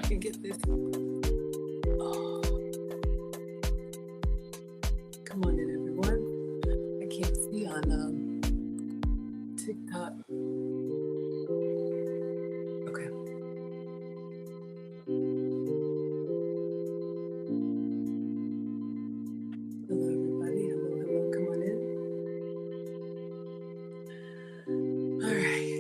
can get this. Oh. Come on in, everyone. I can't see on TikTok. Okay. Hello, everybody. Hello. Come on in. All right.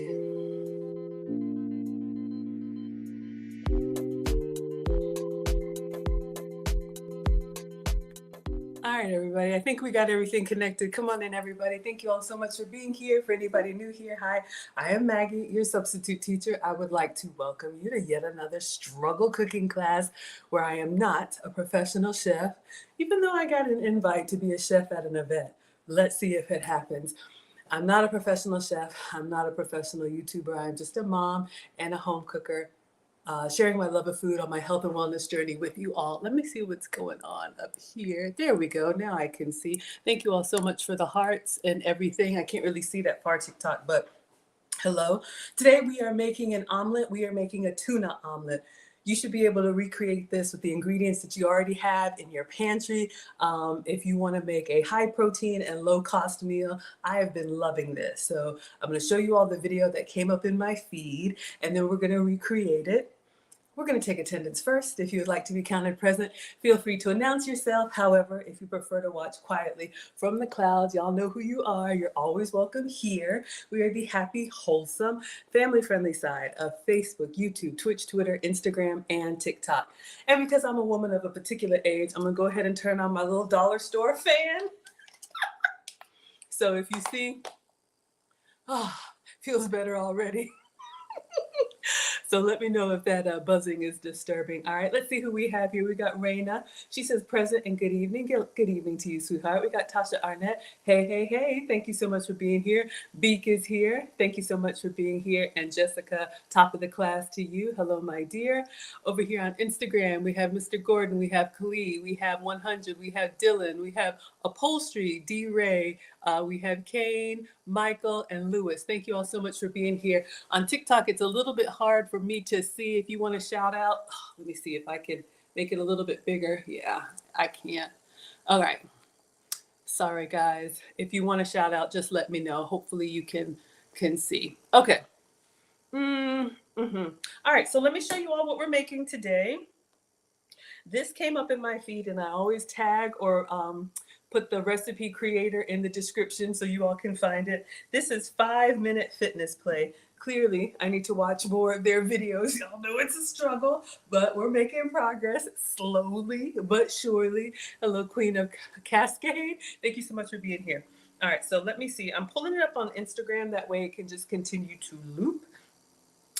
All right, everybody. I think we got everything connected. Come on in, everybody. Thank you all so much for being here. For anybody new here, hi, I am Maggie, your substitute teacher. I would like to welcome you to yet another struggle cooking class where I am not a professional chef, even though I got an invite to be a chef at an event. Let's see if it happens. I'm not a professional chef. I'm not a professional YouTuber. I'm just a mom and a home cooker. Sharing my love of food on my health and wellness journey with you all. Let me see what's going on up here. There we go. Now I can see. Thank you all so much for the hearts and everything. I can't really see that far TikTok, but hello. Today we are making an omelet. We are making a tuna omelet. You should be able to recreate this with the ingredients that you already have in your pantry. If you want to make a high protein and low cost meal, I have been loving this. So I'm going to show you all the video that came up in my feed, and then we're going to recreate it. We're going to take attendance first. If you would like to be counted present, feel free to announce yourself. However, if you prefer to watch quietly from the clouds, y'all know who you are. You're always welcome here. We are the happy, wholesome, family-friendly side of Facebook, YouTube, Twitch, Twitter, Instagram, and TikTok. And because I'm a woman of a particular age, I'm going to go ahead and turn on my little dollar store fan. So if you see, feels better already. So let me know if that buzzing is disturbing. All right, let's see who we have here. We got Raina. She says present and good evening. Good evening to you, sweetheart. We got Tasha Arnett. Hey. Thank you so much for being here. Beak is here. Thank you so much for being here. And Jessica, top of the class to you. Hello, my dear. Over here on Instagram, we have Mr. Gordon. We have Khalid. We have 100. We have Dylan. We have Upholstery, D. Ray. We have Kane, Michael, and Lewis. Thank you all so much for being here. On TikTok, it's a little bit hard for me to see. If you want to shout out, let me see if I can make it a little bit bigger. Yeah, I can't. All right. Sorry, guys. If you want to shout out, just let me know. Hopefully you can see. Okay. All right, so let me show you all what we're making today. This came up in my feed, and I always tag or put the recipe creator in the description so you all can find it. This is 5-minute fitness play. Clearly, I need to watch more of their videos. Y'all know it's a struggle, but we're making progress slowly but surely. Hello, Queen of Cascade. Thank you so much for being here. All right, so let me see. I'm pulling it up on Instagram. That way it can just continue to loop.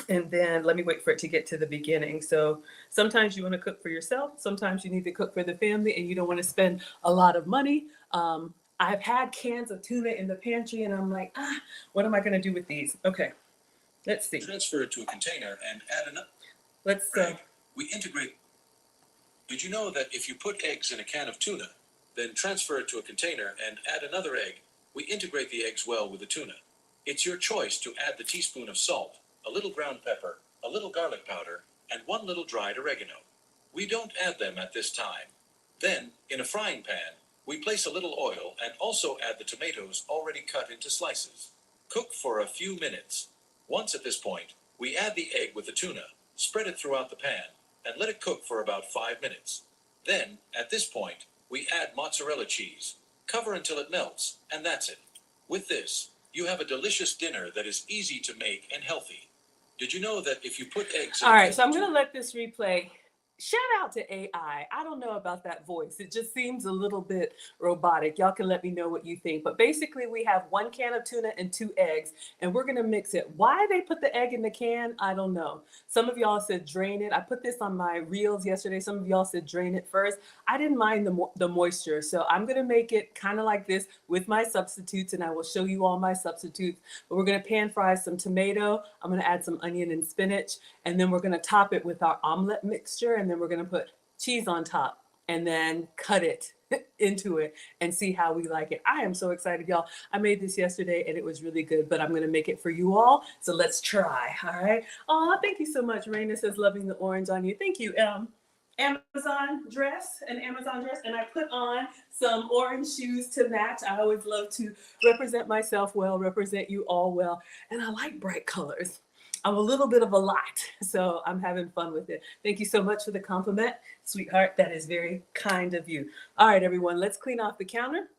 And then let me wait for it to get to the beginning. So sometimes you want to cook for yourself. Sometimes you need to cook for the family and you don't want to spend a lot of money. I've had cans of tuna in the pantry and I'm like, what am I going to do with these? Okay, let's see. Transfer it to a container and add another. Let's we integrate. Did you know that if you put eggs in a can of tuna, then transfer it to a container and add another egg, we integrate the eggs well with the tuna. It's your choice to add the teaspoon of salt, a little ground pepper, a little garlic powder, and 1 little dried oregano. We don't add them at this time. Then, in a frying pan, we place a little oil and also add the tomatoes already cut into slices. Cook for a few minutes. Once at this point, we add the egg with the tuna, spread it throughout the pan, and let it cook for about 5 minutes. Then, at this point, we add mozzarella cheese. Cover until it melts, and that's it. With this, you have a delicious dinner that is easy to make and healthy. Did you know that if you put eggs in... All right, so I'm going to let this replay. Shout out to AI. I don't know about that voice. It just seems a little bit robotic. Y'all can let me know what you think. But basically, we have 1 can of tuna and 2 eggs, and we're going to mix it. Why they put the egg in the can, I don't know. Some of y'all said drain it. I put this on my reels yesterday. Some of y'all said drain it first. I didn't mind the moisture, so I'm going to make it kind of like this with my substitutes, and I will show you all my substitutes. But we're going to pan fry some tomato. I'm going to add some onion and spinach, and then we're going to top it with our omelet mixture, and then we're going to put cheese on top and then cut it into it and see how we like it. I am so excited, y'all. I made this yesterday and it was really good, but I'm going to make it for you all. So let's try. All right. Oh, thank you so much. Raina says, loving the orange on you. Thank you. Amazon dress, an Amazon dress, and I put on some orange shoes to match. I always love to represent myself well, represent you all well, and I like bright colors. I'm a little bit of a lot, so I'm having fun with it. Thank you so much for the compliment, sweetheart. That is very kind of you. All right, everyone, let's clean off the counter,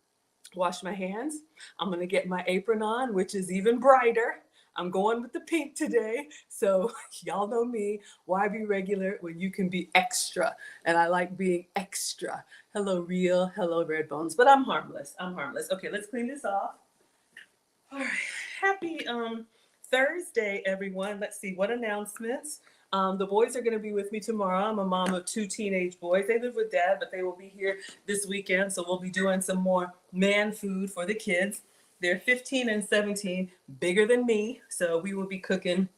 wash my hands. I'm gonna get my apron on, which is even brighter. I'm going with the pink today. So y'all know me. Why be regular when you can be extra? And I like being extra. Hello, real. Hello, red bones. But I'm harmless. I'm harmless. Okay, let's clean this off. All right. Happy Thursday, everyone. Let's see what announcements. The boys are going to be with me tomorrow. I'm a mom of 2 teenage boys. They live with dad, but they will be here this weekend. So we'll be doing some more man food for the kids. They're 15 and 17, bigger than me. So we will be cooking.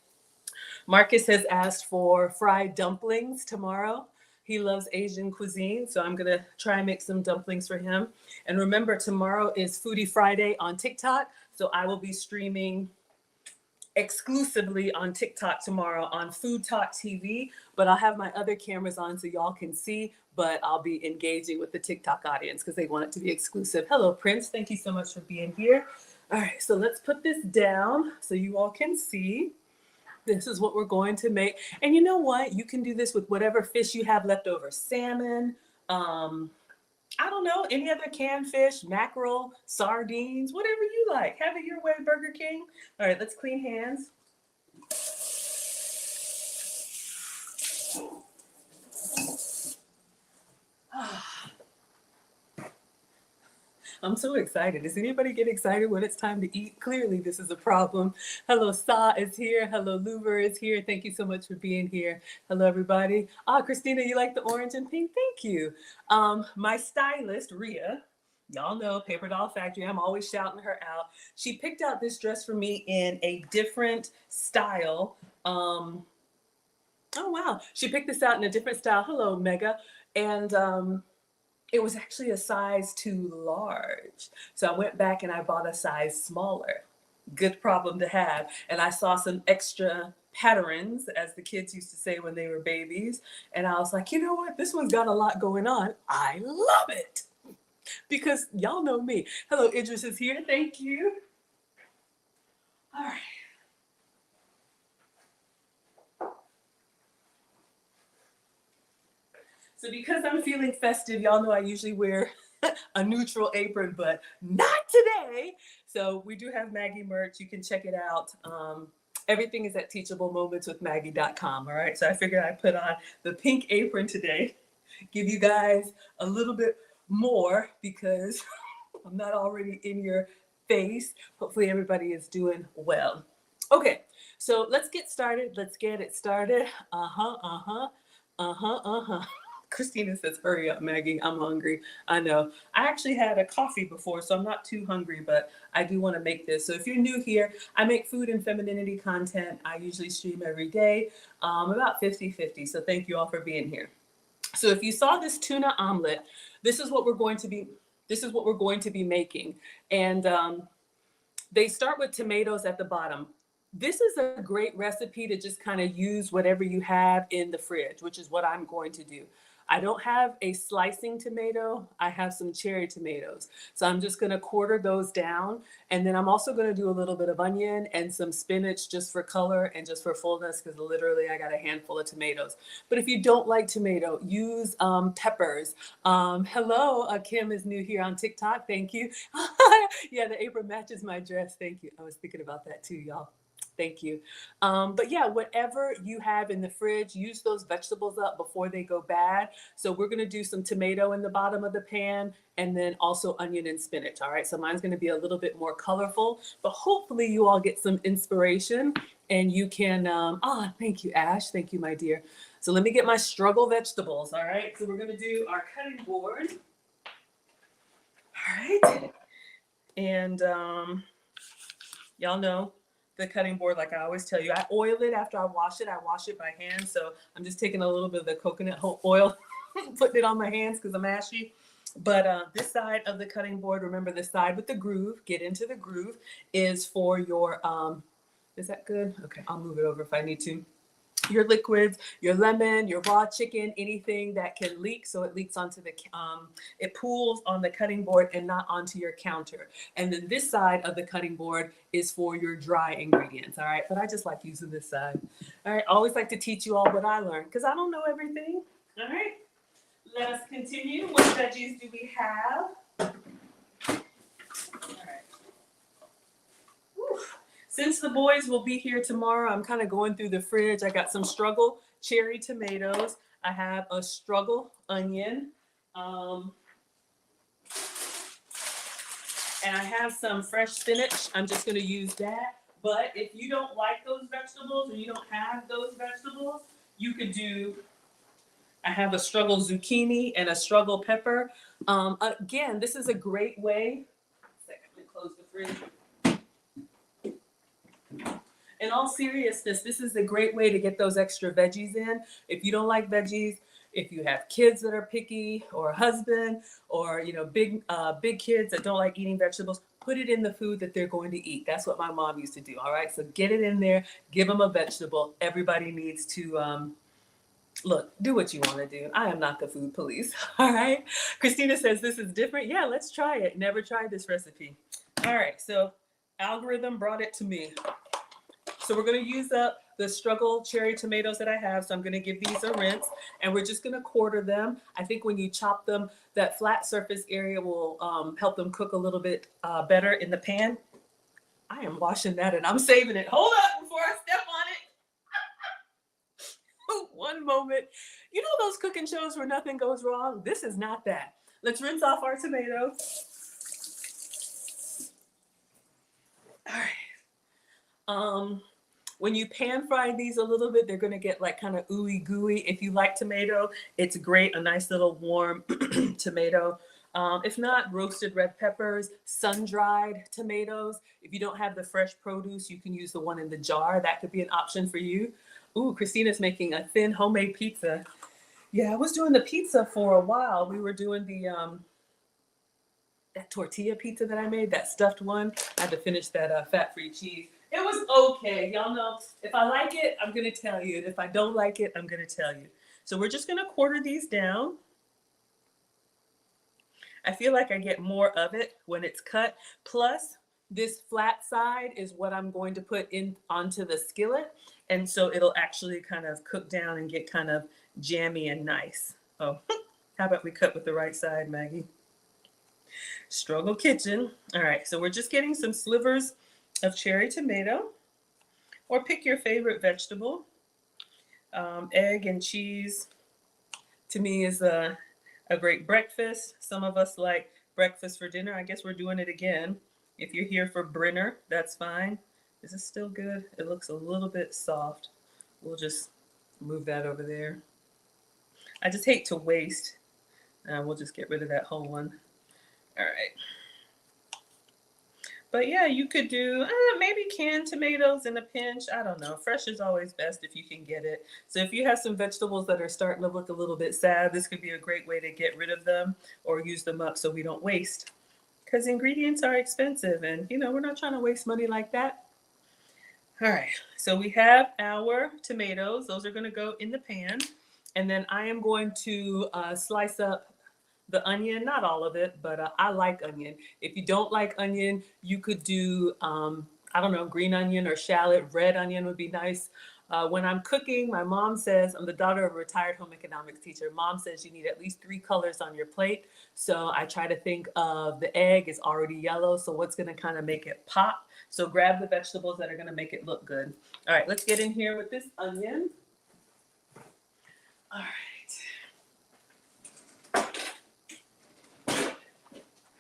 Marcus has asked for fried dumplings tomorrow. He loves Asian cuisine, so I'm gonna try and make some dumplings for him. And remember, tomorrow is Foodie Friday on TikTok, so I will be streaming exclusively on TikTok tomorrow on Food Talk TV, but I'll have my other cameras on so y'all can see, but I'll be engaging with the TikTok audience because they want it to be exclusive. Hello, Prince. Thank you so much for being here. All right, so let's put this down so you all can see. This is what we're going to make. And you know what? You can do this with whatever fish you have left over. Salmon, I don't know, any other canned fish, mackerel, sardines, whatever you like. Have it your way, Burger King. All right, let's clean hands. I'm so excited. Does anybody get excited when it's time to eat? Clearly, this is a problem. Hello, Sa is here. Hello, Louver is here. Thank you so much for being here. Hello, everybody. Christina, you like the orange and pink? Thank you. My stylist, Rhea, y'all know Paper Doll Factory. I'm always shouting her out. She picked out this dress for me in a different style. Oh, wow. She picked this out in a different style. Hello, Mega. And it was actually a size too large. So I went back and I bought a size smaller. Good problem to have. And I saw some extra patterns, as the kids used to say when they were babies. And I was like, you know what? This one's got a lot going on. I love it. Because y'all know me. Hello, Idris is here. Thank you. All right. So because I'm feeling festive, y'all know I usually wear a neutral apron, but not today. So we do have Maggie merch. You can check it out. Everything is at teachablemomentswithmaggie.com. All right. So I figured I'd put on the pink apron today, give you guys a little bit more because I'm not already in your face. Hopefully everybody is doing well. Okay. So let's get started. Let's get it started. Christina says, hurry up, Maggie. I'm hungry. I know. I actually had a coffee before, so I'm not too hungry, but I do want to make this. So if you're new here, I make food and femininity content. I usually stream every day, about 50-50. So thank you all for being here. So if you saw this tuna omelet, this is what we're going to be making. And they start with tomatoes at the bottom. This is a great recipe to just kind of use whatever you have in the fridge, which is what I'm going to do. I don't have a slicing tomato. I have some cherry tomatoes. So I'm just going to quarter those down. And then I'm also going to do a little bit of onion and some spinach just for color and just for fullness because literally I got a handful of tomatoes. But if you don't like tomato, use peppers. Hello, Kim is new here on TikTok. Thank you. Yeah, the apron matches my dress. Thank you. I was thinking about that too, y'all. Thank you. But yeah, whatever you have in the fridge, use those vegetables up before they go bad. So we're going to do some tomato in the bottom of the pan and then also onion and spinach. All right. So mine's going to be a little bit more colorful, but hopefully you all get some inspiration and you can, thank you, Ash. Thank you, my dear. So let me get my struggle vegetables. All right. So we're going to do our cutting board. All right. And y'all know, the cutting board, like I always tell you, I oil it after I wash it. I wash it by hand. So I'm just taking a little bit of the coconut oil, putting it on my hands because I'm ashy. But this side of the cutting board, remember the side with the groove, get into the groove, is for your, is that good? Okay, I'll move it over if I need to. Your liquids, your lemon, your raw chicken, anything that can leak, so it leaks onto the, it pools on the cutting board and not onto your counter. And then this side of the cutting board is for your dry ingredients, all right? But I just like using this side. All right, always like to teach you all what I learned because I don't know everything, all right? Let us continue. What veggies do we have? All right. Whew. Since the boys will be here tomorrow, I'm kind of going through the fridge. I got some struggle cherry tomatoes. I have a struggle onion. And I have some fresh spinach. I'm just going to use that. But if you don't like those vegetables or you don't have those vegetables, you could do, I have a struggle zucchini and a struggle pepper. Again, this is a great way. Second, let me close the fridge. In all seriousness, this is a great way to get those extra veggies in. If you don't like veggies, if you have kids that are picky, or a husband, or big kids that don't like eating vegetables, put it in the food that they're going to eat. That's what my mom used to do. All right, so get it in there, give them a vegetable. Everybody needs to look, do what you want to do. I am not the food police. All right. Christina says this is different. Yeah, let's try it. Never tried this recipe. All right, so algorithm brought it to me. So we're going to use up the struggle cherry tomatoes that I have. So I'm going to give these a rinse and we're just going to quarter them. I think when you chop them, that flat surface area will help them cook a little bit better in the pan. I am washing that and I'm saving it. Hold up before I step on it. One moment. You know those cooking shows where nothing goes wrong? This is not that. Let's rinse off our tomatoes. All right. When you pan fry these a little bit, they're going to get like kind of ooey gooey. If you like tomato, it's great. A nice little warm tomato. If not, roasted red peppers, sun-dried tomatoes. If you don't have the fresh produce, you can use the one in the jar. That could be an option for you. Ooh, Christina's making a thin homemade pizza. Yeah, I was doing the pizza for a while. We were doing the that tortilla pizza that I made, that stuffed one. I had to finish that fat-free cheese. It was okay. Y'all know, if I like it, I'm going to tell you. And if I don't like it, I'm going to tell you. So we're just going to quarter these down. I feel like I get more of it when it's cut. Plus, this flat side is what I'm going to put in onto the skillet. And so it'll actually kind of cook down and get kind of jammy and nice. Oh, how about we cut with the right side, Maggie? Struggle Kitchen. All right, so we're just getting some slivers of cherry tomato, or pick your favorite vegetable. Egg and cheese, to me, is a great breakfast. Some of us like breakfast for dinner. I guess we're doing it again. If you're here for Brenner, that's fine. Is this still good? It looks a little bit soft. We'll just move that over there. I just hate to waste. We'll just get rid of that whole one. All right. But yeah, you could do maybe canned tomatoes in a pinch. I don't know. Fresh is always best if you can get it. So if you have some vegetables that are starting to look a little bit sad, this could be a great way to get rid of them or use them up so we don't waste. Because ingredients are expensive and, we're not trying to waste money like that. All right, so we have our tomatoes. Those are going to go in the pan. And then I am going to slice up the onion, not all of it, but I like onion. If you don't like onion, you could do, I don't know, green onion or shallot. Red onion would be nice. When I'm cooking, my mom says, I'm the daughter of a retired home economics teacher. Mom says you need at least 3 colors on your plate. So I try to think of the egg is already yellow. So what's going to kind of make it pop? So grab the vegetables that are going to make it look good. All right, let's get in here with this onion. All right.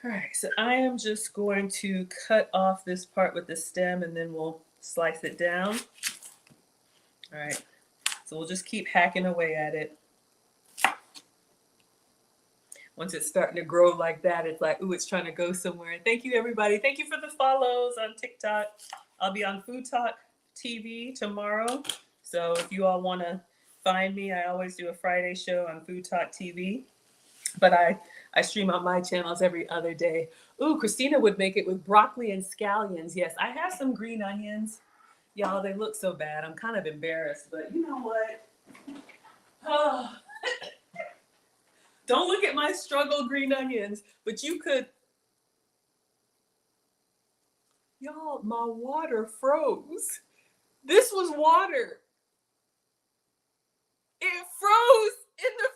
All right, so I am just going to cut off this part with the stem and then we'll slice it down. All right, so we'll just keep hacking away at it. Once it's starting to grow like that, it's like, ooh, it's trying to go somewhere. Thank you, everybody. Thank you for the follows on TikTok. I'll be on Food Talk TV tomorrow. So if you all want to find me, I always do a Friday show on Food Talk TV. but I stream on my channels every other day. Ooh, Christina would make it with broccoli and scallions. Yes, I have some green onions. Y'all, they look so bad. I'm kind of embarrassed, but you know what? Oh, don't look at my struggle green onions, but you could. Y'all, my water froze. This was water. It froze in the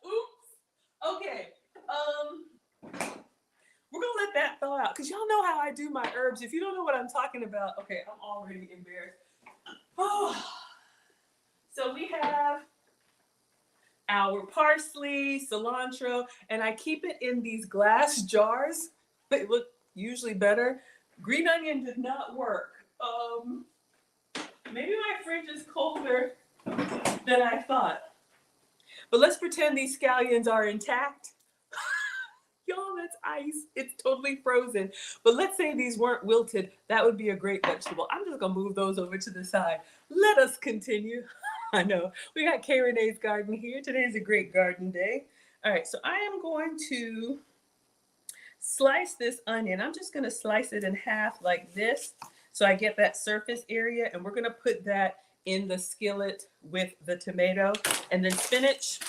Oops. Okay. We're gonna let that thaw out because y'all know how I do my herbs. If you don't know what I'm talking about, okay, I'm already embarrassed. Oh. So we have our parsley, cilantro, and I keep it in these glass jars. They look usually better. Green onion did not work. Maybe my fridge is colder than I thought. But let's pretend these scallions are intact. Y'all, that's ice. It's totally frozen. But let's say these weren't wilted. That would be a great vegetable. I'm just going to move those over to the side. Let us continue. I know. We got Kay Renee's garden here. Today is a great garden day. All right, so I am going to slice this onion. I'm just going to slice it in half like this so I get that surface area. And we're going to put that in the skillet with the tomato. And then spinach.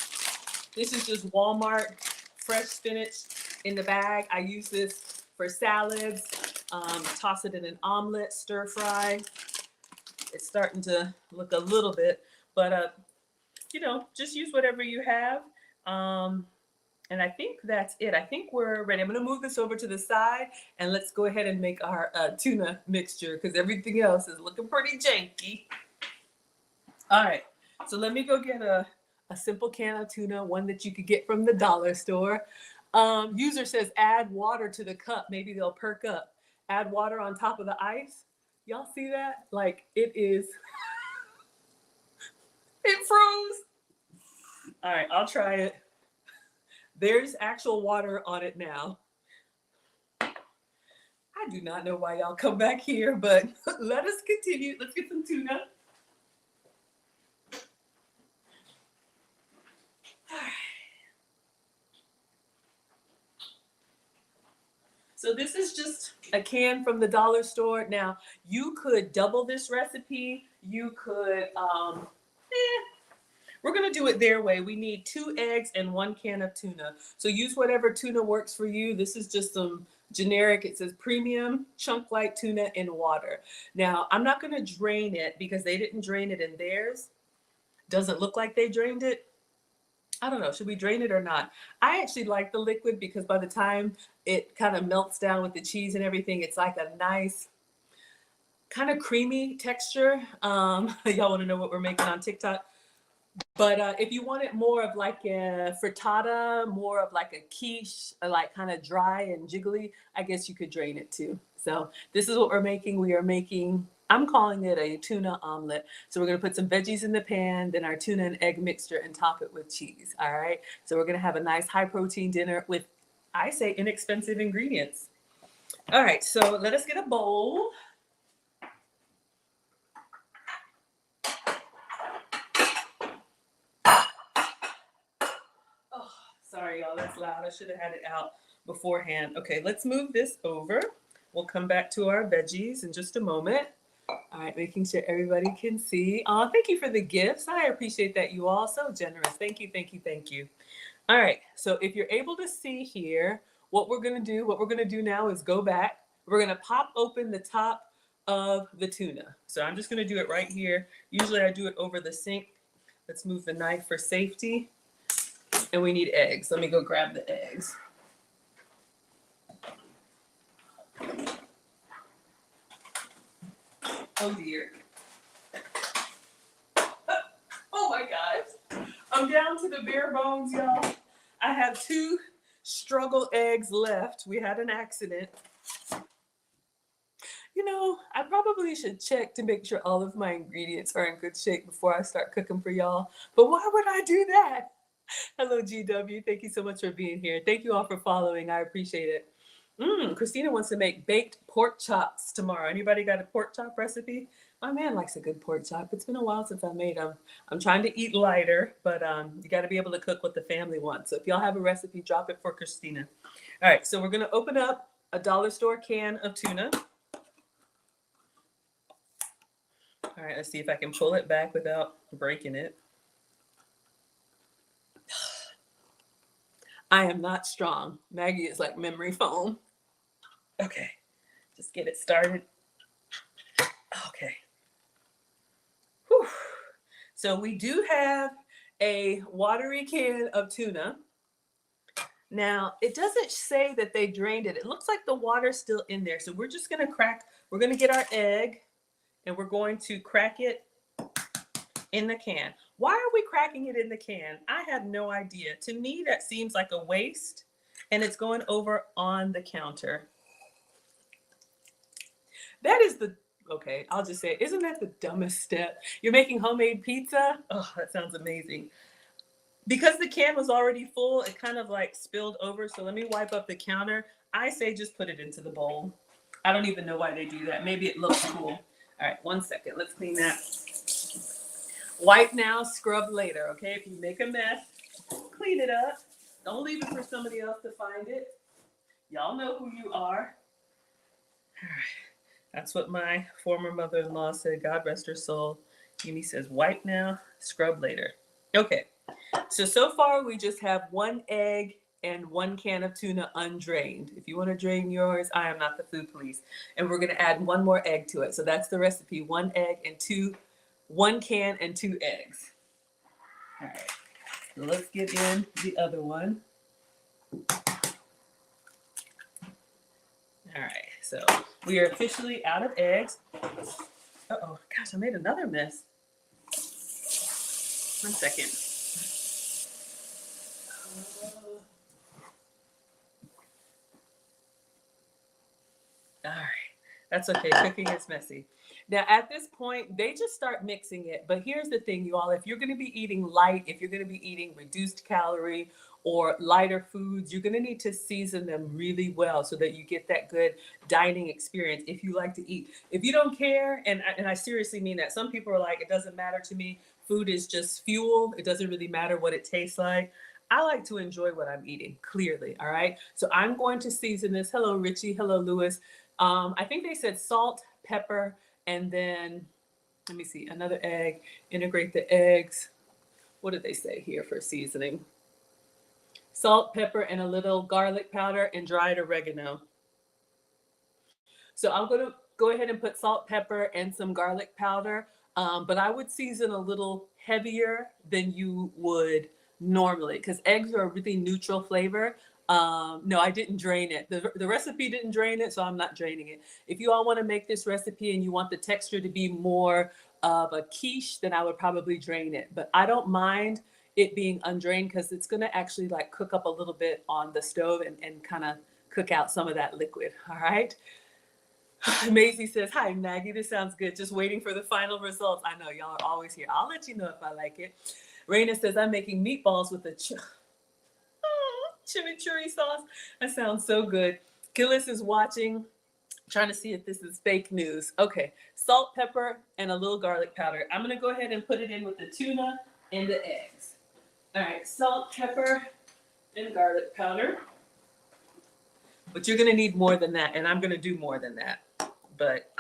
This is just Walmart fresh spinach in the bag. I use this for salads, toss it in an omelet, stir fry. It's starting to look a little bit, but you know, just use whatever you have. And I think that's it. I think we're ready. I'm gonna move this over to the side and let's go ahead and make our tuna mixture because everything else is looking pretty janky. All right, so let me go get a simple can of tuna, one that you could get from the dollar store. User says add water to the cup. Maybe they'll perk up. Add water on top of the ice. Y'all see that? Like it is. It froze. All right, I'll try it. There's actual water on it now. I do not know why y'all come back here, but let us continue. Let's get some tuna. So this is just a can from the dollar store. Now, you could double this recipe. You could, we're gonna do it their way. We need 2 eggs and 1 can of tuna. So use whatever tuna works for you. This is just some generic, it says premium chunk light tuna in water. Now, I'm not gonna drain it because they didn't drain it in theirs. Doesn't look like they drained it. I don't know, should we drain it or not? I actually like the liquid because by the time it kind of melts down with the cheese and everything, it's like a nice kind of creamy texture. Y'all want to know what we're making on TikTok? But if you want it more of like a frittata, more of like a quiche, like kind of dry and jiggly, I guess you could drain it too. So this is what we're making. We are making, I'm calling it a tuna omelet. So we're gonna put some veggies in the pan, then our tuna and egg mixture and top it with cheese, all right? So we're gonna have a nice high protein dinner with, I say, inexpensive ingredients. All right, so let us get a bowl. Oh, sorry y'all, that's loud. I should have had it out beforehand. Okay, let's move this over. We'll come back to our veggies in just a moment. All right, making sure everybody can see. Thank you for the gifts. I appreciate that, you all. So generous. Thank you, thank you, thank you. All right, so if you're able to see here, what we're gonna do now is go back. We're gonna pop open the top of the tuna. So I'm just gonna do it right here. Usually I do it over the sink. Let's move the knife for safety. And we need eggs. Let me go grab the eggs. Oh dear. Oh my gosh. I'm down to the bare bones, y'all. I have 2 struggle eggs left. We had an accident. You know, I probably should check to make sure all of my ingredients are in good shape before I start cooking for y'all. But why would I do that? Hello, GW. Thank you so much for being here. Thank you all for following. I appreciate it. Christina wants to make baked pork chops tomorrow. Anybody got a pork chop recipe? My man likes a good pork chop. It's been a while since I made them. I'm trying to eat lighter, but you got to be able to cook what the family wants. So if y'all have a recipe, drop it for Christina. All right, so we're going to open up a dollar store can of tuna. All right, let's see if I can pull it back without breaking it. I am not strong. Maggie is like memory foam. Okay, just get it started. Okay. Whew. So we do have a watery can of tuna. Now, it doesn't say that they drained it. It looks like the water's still in there. So we're just going to we're going to get our egg and we're going to crack it in the can. Why are we cracking it in the can? I have no idea. To me, that seems like a waste, and it's going over on the counter. That is okay, I'll just say, isn't that the dumbest step? You're making homemade pizza? Oh, that sounds amazing. Because the can was already full, it kind of like spilled over. So let me wipe up the counter. I say just put it into the bowl. I don't even know why they do that. Maybe it looks cool. All right, 1 second. Let's clean that. Wipe now, scrub later, okay? If you make a mess, clean it up. Don't leave it for somebody else to find it. Y'all know who you are. All right. That's what my former mother-in-law said. God rest her soul. Amy says, wipe now, scrub later. Okay. So far we just have 1 egg and 1 can of tuna undrained. If you want to drain yours, I am not the food police. And we're going to add 1 more egg to it. So that's the recipe: 1 egg and 1 can and 2 eggs. All right. So let's get in the other one. All right. So we are officially out of eggs. Uh-oh. Gosh, I made another mess. 1 second. All right, that's okay. Cooking is messy. Now, at this point, they just start mixing it. But here's the thing, you all. If you're going to be eating light, if you're going to be eating reduced calorie or lighter foods, you're going to need to season them really well so that you get that good dining experience if you like to eat. If you don't care, and I seriously mean that. Some people are like, it doesn't matter to me. Food is just fuel. It doesn't really matter what it tastes like. I like to enjoy what I'm eating, clearly, all right? So I'm going to season this. Hello, Richie. Hello, Lewis. I think they said salt, pepper, and then, let me see, another egg. Integrate the eggs. What did they say here for seasoning? Salt, pepper, and a little garlic powder and dried oregano. So I'm going to go ahead and put salt, pepper, and some garlic powder. But I would season a little heavier than you would normally because eggs are a really neutral flavor. No, I didn't drain it. The recipe didn't drain it, so I'm not draining it. If you all want to make this recipe and you want the texture to be more of a quiche, then I would probably drain it. But I don't mind it being undrained because it's going to actually like cook up a little bit on the stove and kind of cook out some of that liquid. All right. Maisie says, hi, Maggie. This sounds good. Just waiting for the final results. I know y'all are always here. I'll let you know if I like it. Raina says, I'm making meatballs with a chimichurri sauce. That sounds so good. Gillis is watching, trying to see if this is fake news. Okay, salt, pepper, and a little garlic powder. I'm going to go ahead and put it in with the tuna and the eggs. All right, salt, pepper, and garlic powder. But you're going to need more than that, and I'm going to do more than that. But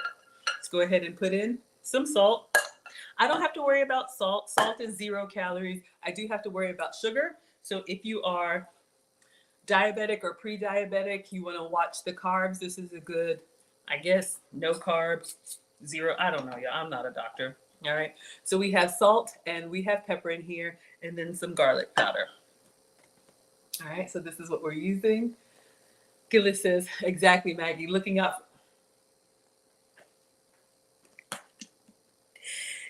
let's go ahead and put in some salt. I don't have to worry about salt. Salt is 0 calories. I do have to worry about sugar. So if you are diabetic or pre-diabetic, you want to watch the carbs. This is a good, I guess, no carbs, 0. I don't know, y'all. I'm not a doctor. All right. So we have salt and we have pepper in here and then some garlic powder. All right. So this is what we're using. Gillis says, exactly, Maggie, looking up.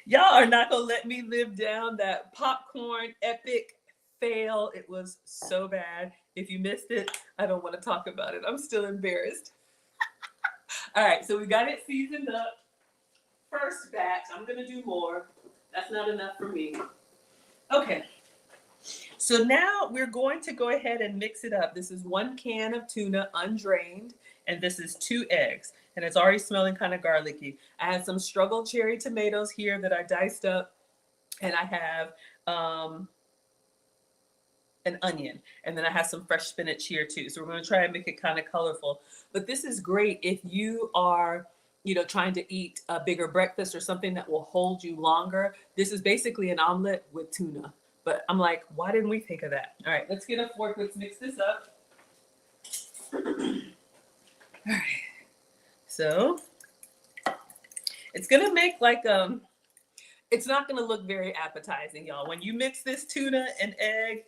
Y'all are not going to let me live down that popcorn epic fail. It was so bad. If you missed it, I don't want to talk about it. I'm still embarrassed. All right, so we got it seasoned up. First batch. I'm going to do more. That's not enough for me. Okay. So now we're going to go ahead and mix it up. This is 1 can of tuna undrained, and this is 2 eggs. And it's already smelling kind of garlicky. I have some struggle cherry tomatoes here that I diced up, and I have an onion, and then I have some fresh spinach here too. So we're going to try and make it kind of colorful. But this is great if you are, trying to eat a bigger breakfast or something that will hold you longer. This is basically an omelet with tuna. But I'm like, why didn't we think of that? All right, let's get a fork. Let's mix this up. All right. So it's gonna make like it's not gonna look very appetizing, y'all. When you mix this tuna and egg,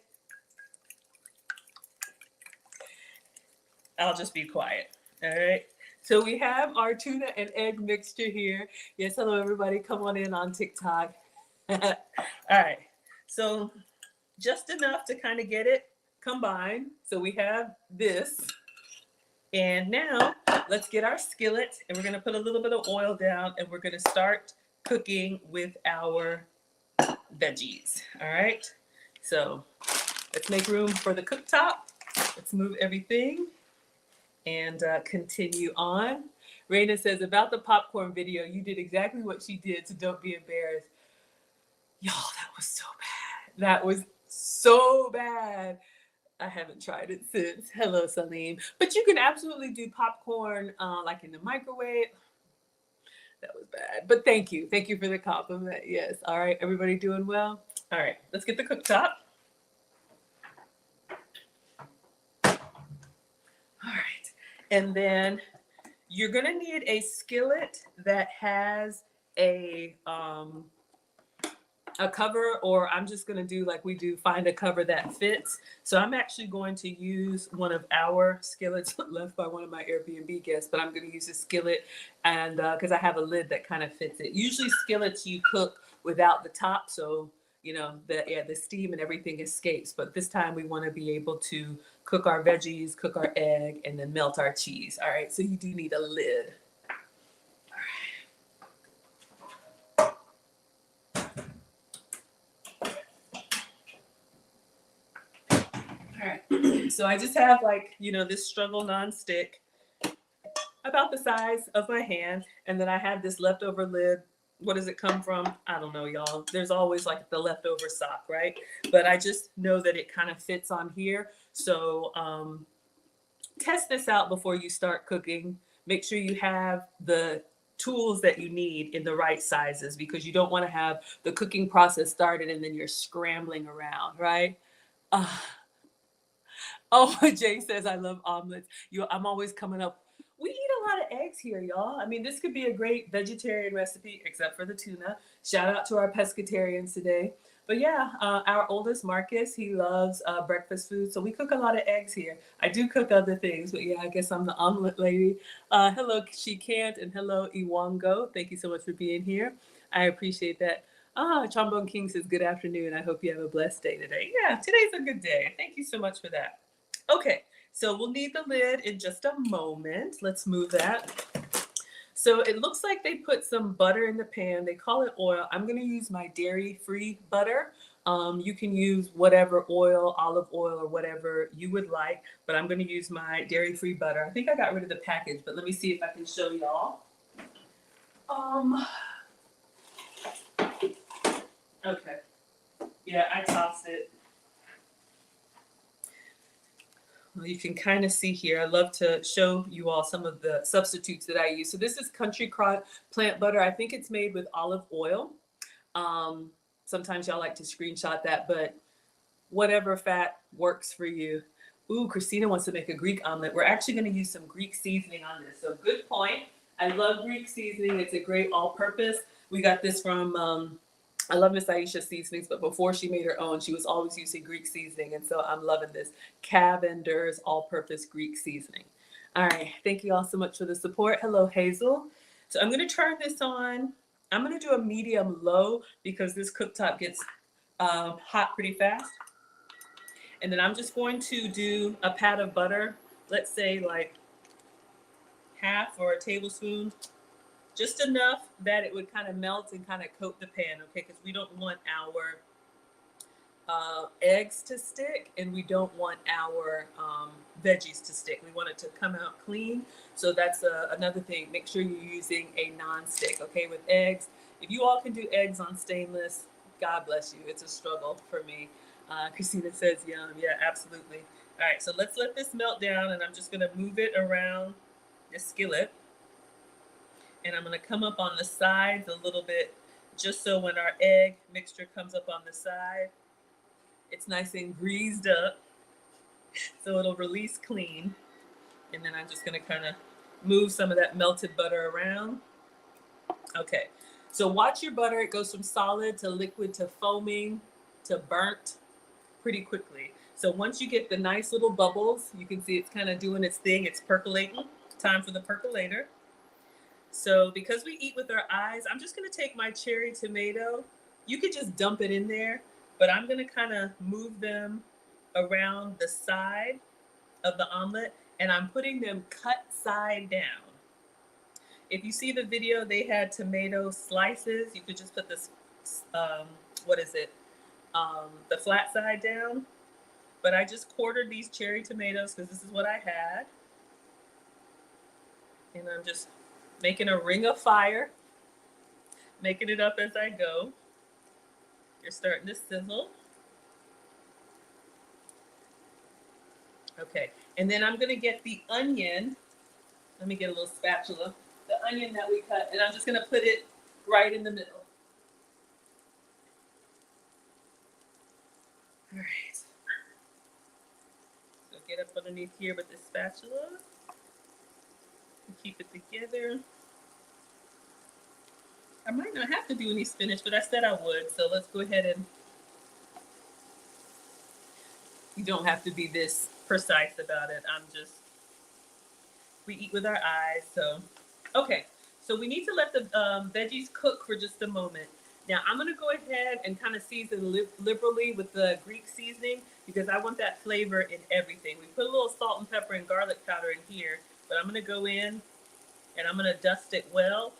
I'll just be quiet. All right. So we have our tuna and egg mixture here. Yes, hello everybody. Come on in on TikTok. All right. So just enough to kind of get it combined. So we have this. And now let's get our skillet, and we're going to put a little bit of oil down, and we're going to start cooking with our veggies. All right. So let's make room for the cooktop. Let's move everything and continue on. Raina says, about the popcorn video, you did exactly what she did, so don't be embarrassed. Y'all, that was so bad. That was so bad. I haven't tried it since. Hello, Salim. But you can absolutely do popcorn like in the microwave. That was bad. But thank you. Thank you for the compliment. Yes. All right. Everybody doing well? All right. Let's get the cooktop. All right. And then you're going to need a skillet that has a cover, or I'm just going to do like we do, find a cover that fits. So I'm actually going to use one of our skillets left by one of my Airbnb guests, but I'm going to use a skillet, and because I have a lid that kind of fits it. Usually skillets you cook without the top, so the steam and everything escapes. But this time we want to be able to cook our veggies, cook our egg, and then melt our cheese. All right, so you do need a lid. All right, so I just have this struggle nonstick about the size of my hand, and then I have this leftover lid. What does it come from? I don't know, y'all. There's always like the leftover sock, right? But I just know that it kind of fits on here. So test this out before you start cooking. Make sure you have the tools that you need in the right sizes, because you don't want to have the cooking process started and then you're scrambling around, right? Oh, Jay says, I love omelets. I'm always coming up. We eat a lot of eggs here, y'all. I mean, this could be a great vegetarian recipe, except for the tuna. Shout out to our pescatarians today. But yeah, our oldest, Marcus, he loves breakfast food. So we cook a lot of eggs here. I do cook other things, but yeah, I guess I'm the omelet lady. Hello, She Can't, and hello, Iwango. Thank you so much for being here. I appreciate that. Trombone King says, good afternoon. I hope you have a blessed day today. Yeah, today's a good day. Thank you so much for that. Okay, so we'll need the lid in just a moment. Let's move that. So it looks like they put some butter in the pan. They call it oil. I'm going to use my dairy-free butter. You can use whatever oil, olive oil, or whatever you would like, but I'm going to use my dairy-free butter. I think I got rid of the package, but let me see if I can show y'all. Okay. Yeah, I tossed it. Well, you can kind of see here. I love to show you all some of the substitutes that I use. So this is country plant butter. I think it's made with olive oil. Sometimes y'all like to screenshot that, but whatever fat works for you. Ooh, Christina wants to make a Greek omelet. We're actually going to use some Greek seasoning on this. So good point. I love Greek seasoning. It's a great all-purpose. We got this from I love Miss Aisha's seasonings, but before she made her own, she was always using Greek seasoning. And so I'm loving this Cavender's all-purpose Greek seasoning. All right. Thank you all so much for the support. Hello, Hazel. So I'm going to turn this on. I'm going to do a medium low because this cooktop gets hot pretty fast. And then I'm just going to do a pat of butter. Let's say like half or a tablespoon. Just enough that it would kind of melt and kind of coat the pan, okay? Because we don't want eggs to stick, and we don't want our veggies to stick. We want it to come out clean. So that's another thing. Make sure you're using a non-stick, okay, with eggs. If you all can do eggs on stainless, God bless you. It's a struggle for me. Christina says, yum. Yeah, absolutely. All right, so let's let this melt down, and I'm just going to move it around the skillet. And I'm going to come up on the sides a little bit, just so when our egg mixture comes up on the side, it's nice and greased up, so it'll release clean. And then I'm just going to kind of move some of that melted butter around. Okay, so watch your butter. It goes from solid to liquid to foaming to burnt pretty quickly. So once you get the nice little bubbles, you can see it's kind of doing its thing. It's percolating. Time for the percolator. So because we eat with our eyes, I'm just going to take my cherry tomato. You could just dump it in there, but I'm going to kind of move them around the side of the omelet, and I'm putting them cut side down. If you see the video, they had tomato slices. You could just put this, what is it? The flat side down. But I just quartered these cherry tomatoes because this is what I had. And I'm just making a ring of fire, making it up as I go. You're starting to sizzle. Okay, and then I'm gonna get the onion. Let me get a little spatula. The onion that we cut, and I'm just gonna put it right in the middle. All right. So get up underneath here with the spatula. And keep it together. I might not have to do any spinach, but I said I would. So let's go ahead and, you don't have to be this precise about it. We eat with our eyes. So, okay. So we need to let the veggies cook for just a moment. Now I'm gonna go ahead and kind of season liberally with the Greek seasoning because I want that flavor in everything. We put a little salt and pepper and garlic powder in here, but I'm gonna go in and I'm gonna dust it well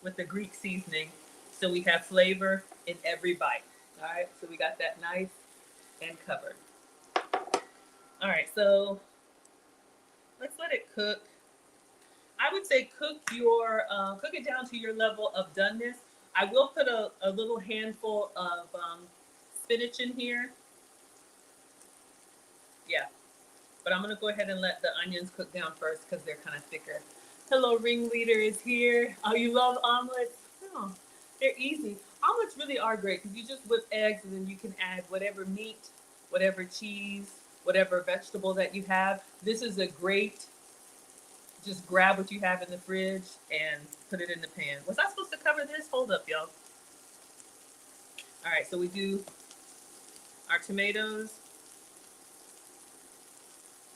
with the Greek seasoning so we have flavor in every bite. All right, so we got that nice and covered. All right, so let's let it cook. I would say cook it down to your level of doneness. I will put a little handful of spinach in here. Yeah, but I'm gonna go ahead and let the onions cook down first because they're kind of thicker. Hello, ringleader is here. Oh, you love omelets? Oh, they're easy. Omelets really are great because you just whip eggs and then you can add whatever meat, whatever cheese, whatever vegetable that you have. This is a great, just grab what you have in the fridge and put it in the pan. Was I supposed to cover this? Hold up, y'all. All right, so we do our tomatoes.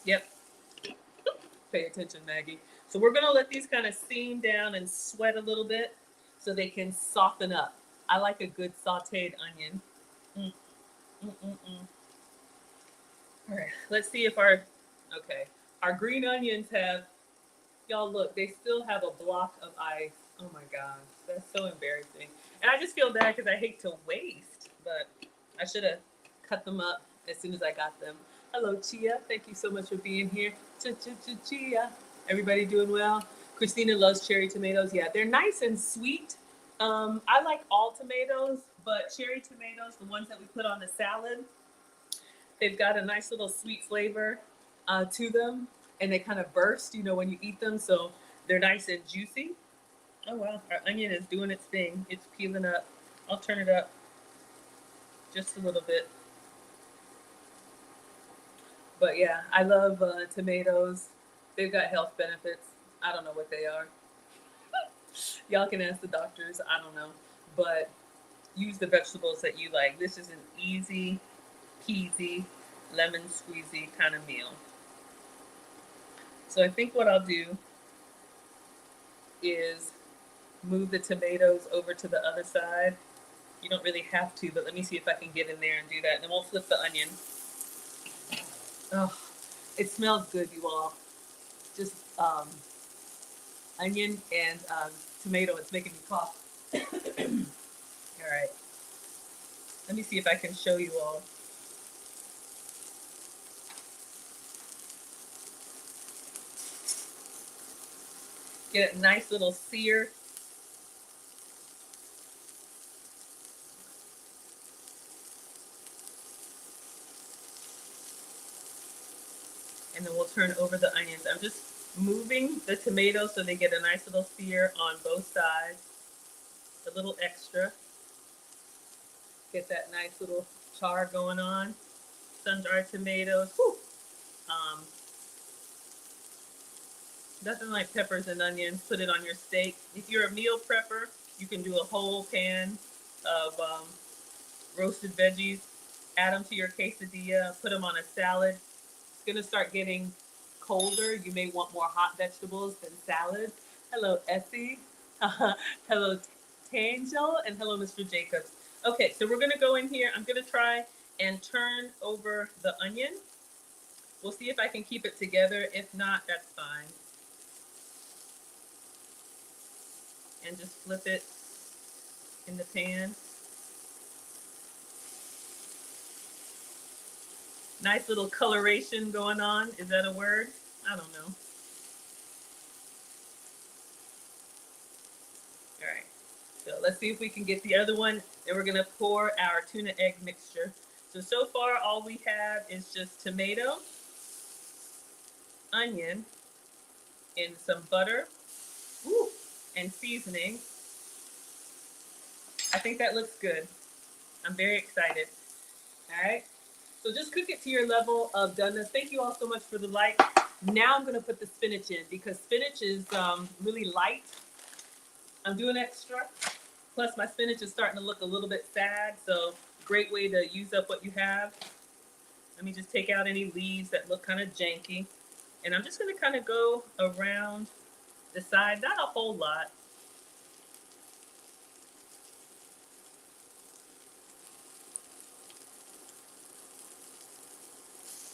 Yep. Pay attention, Maggie. So we're gonna let these kind of steam down and sweat a little bit so they can soften up. I like a good sauteed onion. All right, let's see if our green onions have, y'all look, they still have a block of ice. Oh my gosh, that's so embarrassing. And I just feel bad because I hate to waste, but I should have cut them up as soon as I got them. Hello, Chia. Thank you so much for being here. Chia. Everybody doing well? Christina loves cherry tomatoes. Yeah, they're nice and sweet. I like all tomatoes, but cherry tomatoes, the ones that we put on the salad, they've got a nice little sweet flavor to them, and they kind of burst, when you eat them, so they're nice and juicy. Oh wow, our onion is doing its thing. It's peeling up. I'll turn it up just a little bit. But yeah, I love tomatoes. They've got health benefits. I don't know what they are. Y'all can ask the doctors. I don't know. But use the vegetables that you like. This is an easy peasy, lemon squeezy kind of meal. So I think what I'll do is move the tomatoes over to the other side. You don't really have to, but let me see if I can get in there and do that. And then we'll flip the onion. Oh, it smells good, you all. Just onion and tomato. It's making me cough. All right. Let me see if I can show you all. Get a nice little sear. And then we'll turn over the onions. I'm just moving the tomatoes so they get a nice little sear on both sides. A little extra. Get that nice little char going on. Sun-dried tomatoes. Whew. Nothing like peppers and onions. Put it on your steak. If you're a meal prepper, you can do a whole pan of roasted veggies. Add them to your quesadilla. Put them on a salad. It's gonna start getting colder. You may want more hot vegetables than salad. Hello, Essie. Hello, Tangel, and hello, Mr. Jacobs. Okay, so we're gonna go in here. I'm gonna try and turn over the onion. We'll see if I can keep it together. If not, that's fine. And just flip it in the pan. Nice little coloration going on. Is that a word? I don't know. All right. So let's see if we can get the other one. Then we're gonna pour our tuna egg mixture. So far all we have is just tomato, onion, and some butter, and seasoning. I think that looks good. I'm very excited. All right. So just cook it to your level of doneness. Thank you all so much for the like. Now I'm gonna put the spinach in because spinach is really light. I'm doing extra. Plus my spinach is starting to look a little bit sad, so great way to use up what you have. Let me just take out any leaves that look kind of janky. And I'm just gonna kind of go around the side, not a whole lot.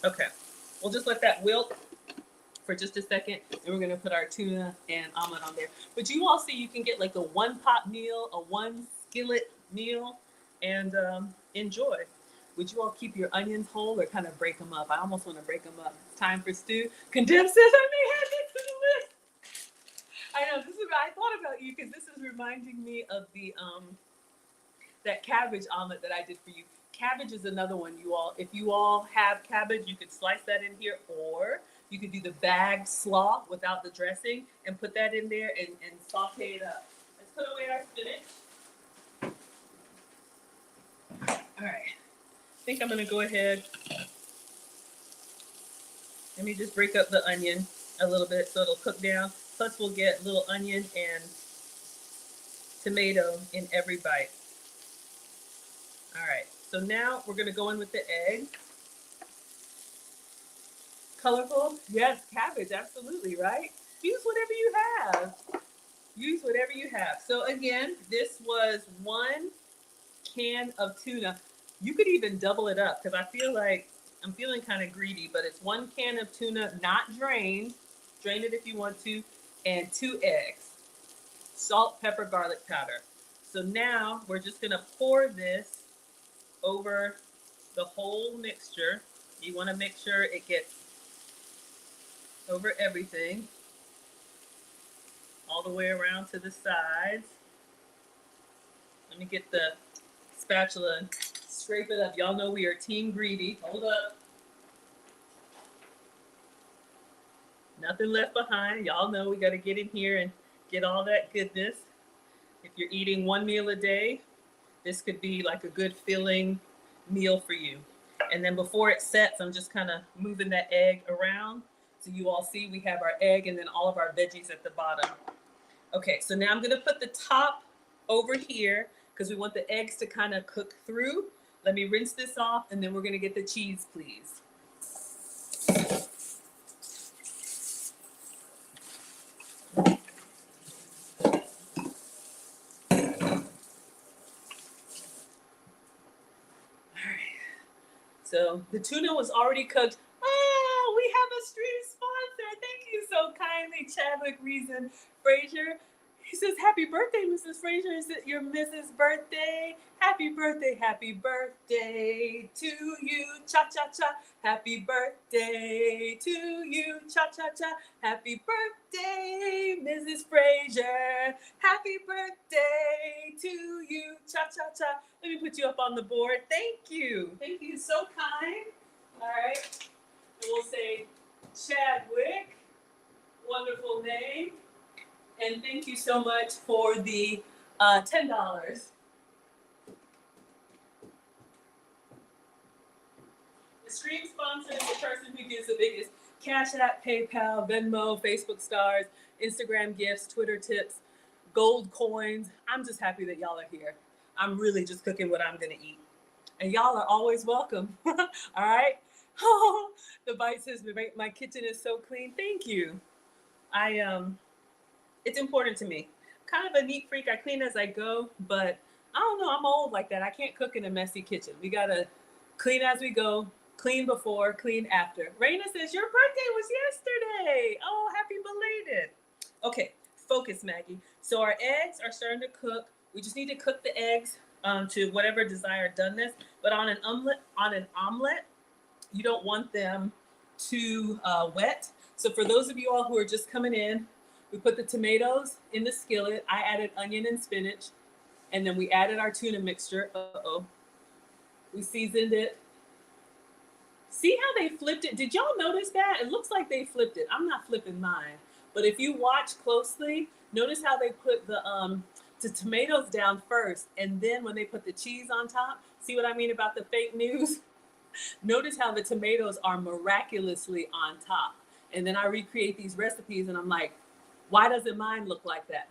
Okay, we'll just let that wilt for just a second, and we're gonna put our tuna and omelet on there. But you all see you can get like a one pot meal, a one skillet meal, and enjoy. Would you all keep your onions whole or kind of break them up? I almost want to break them up. It's time for stew. Condemn says I may add this to the list. I know this is. I thought about you because this is reminding me of the that cabbage omelet that I did for you. Cabbage is another one, you all. If you all have cabbage, you could slice that in here, or you could do the bagged slaw without the dressing and put that in there and saute it up. Let's put away our spinach. All right. I think I'm gonna go ahead. Let me just break up the onion a little bit so it'll cook down. Plus we'll get little onion and tomato in every bite. All right, so now we're gonna go in with the egg. Colorful? Yes, cabbage, absolutely, right? Use whatever you have. Use whatever you have. So again, this was 1 can of tuna. You could even double it up because I feel like I'm feeling kind of greedy, but it's 1 can of tuna, not drained. Drain it if you want to, and 2 eggs. Salt, pepper, garlic powder. So now we're just gonna pour this over the whole mixture. You want to make sure it gets over everything, all the way around to the sides. Let me get the spatula and scrape it up. Y'all know we are team greedy. Hold up. Nothing left behind. Y'all know we got to get in here and get all that goodness. If you're eating 1 meal a day, this could be like a good filling meal for you. And then before it sets, I'm just kind of moving that egg around. So you all see we have our egg and then all of our veggies at the bottom. Okay, so now I'm gonna put the top over here because we want the eggs to kind of cook through. Let me rinse this off and then we're gonna get the cheese, please. So the tuna was already cooked. Oh, we have a stream sponsor. Thank you so kindly, Chadwick Reason Frazier. She says, happy birthday, Mrs. Frazier. Is it your Mrs. Birthday? Happy birthday to you. Cha-cha-cha. Happy birthday to you. Cha-cha-cha. Happy birthday, Mrs. Frazier. Happy birthday to you. Cha-cha-cha. Let me put you up on the board. Thank you. Thank you. So kind. All right. And we'll say Chadwick. Wonderful name. And thank you so much for the $10. The stream sponsor is the person who gives the biggest Cash App, PayPal, Venmo, Facebook stars, Instagram gifts, Twitter tips, gold coins. I'm just happy that y'all are here. I'm really just cooking what I'm gonna eat. And y'all are always welcome. All right? Oh, the bite says my kitchen is so clean. Thank you. It's important to me. Kind of a neat freak. I clean as I go, but I don't know. I'm old like that. I can't cook in a messy kitchen. We gotta clean as we go, clean before, clean after. Raina says, your birthday was yesterday. Oh, happy belated. Okay, focus, Maggie. So our eggs are starting to cook. We just need to cook the eggs to whatever desired doneness. But on an omelet, you don't want them too wet. So for those of you all who are just coming in, we put the tomatoes in the skillet. I added onion and spinach, and then we added our tuna mixture. We seasoned it. See how they flipped it? Did y'all notice that? It looks like they flipped it. I'm not flipping mine, but if you watch closely, notice how they put the tomatoes down first, and then when they put the cheese on top. See what I mean about the fake news? Notice how the tomatoes are miraculously on top. And then I recreate these recipes, and I'm like, why doesn't mine look like that?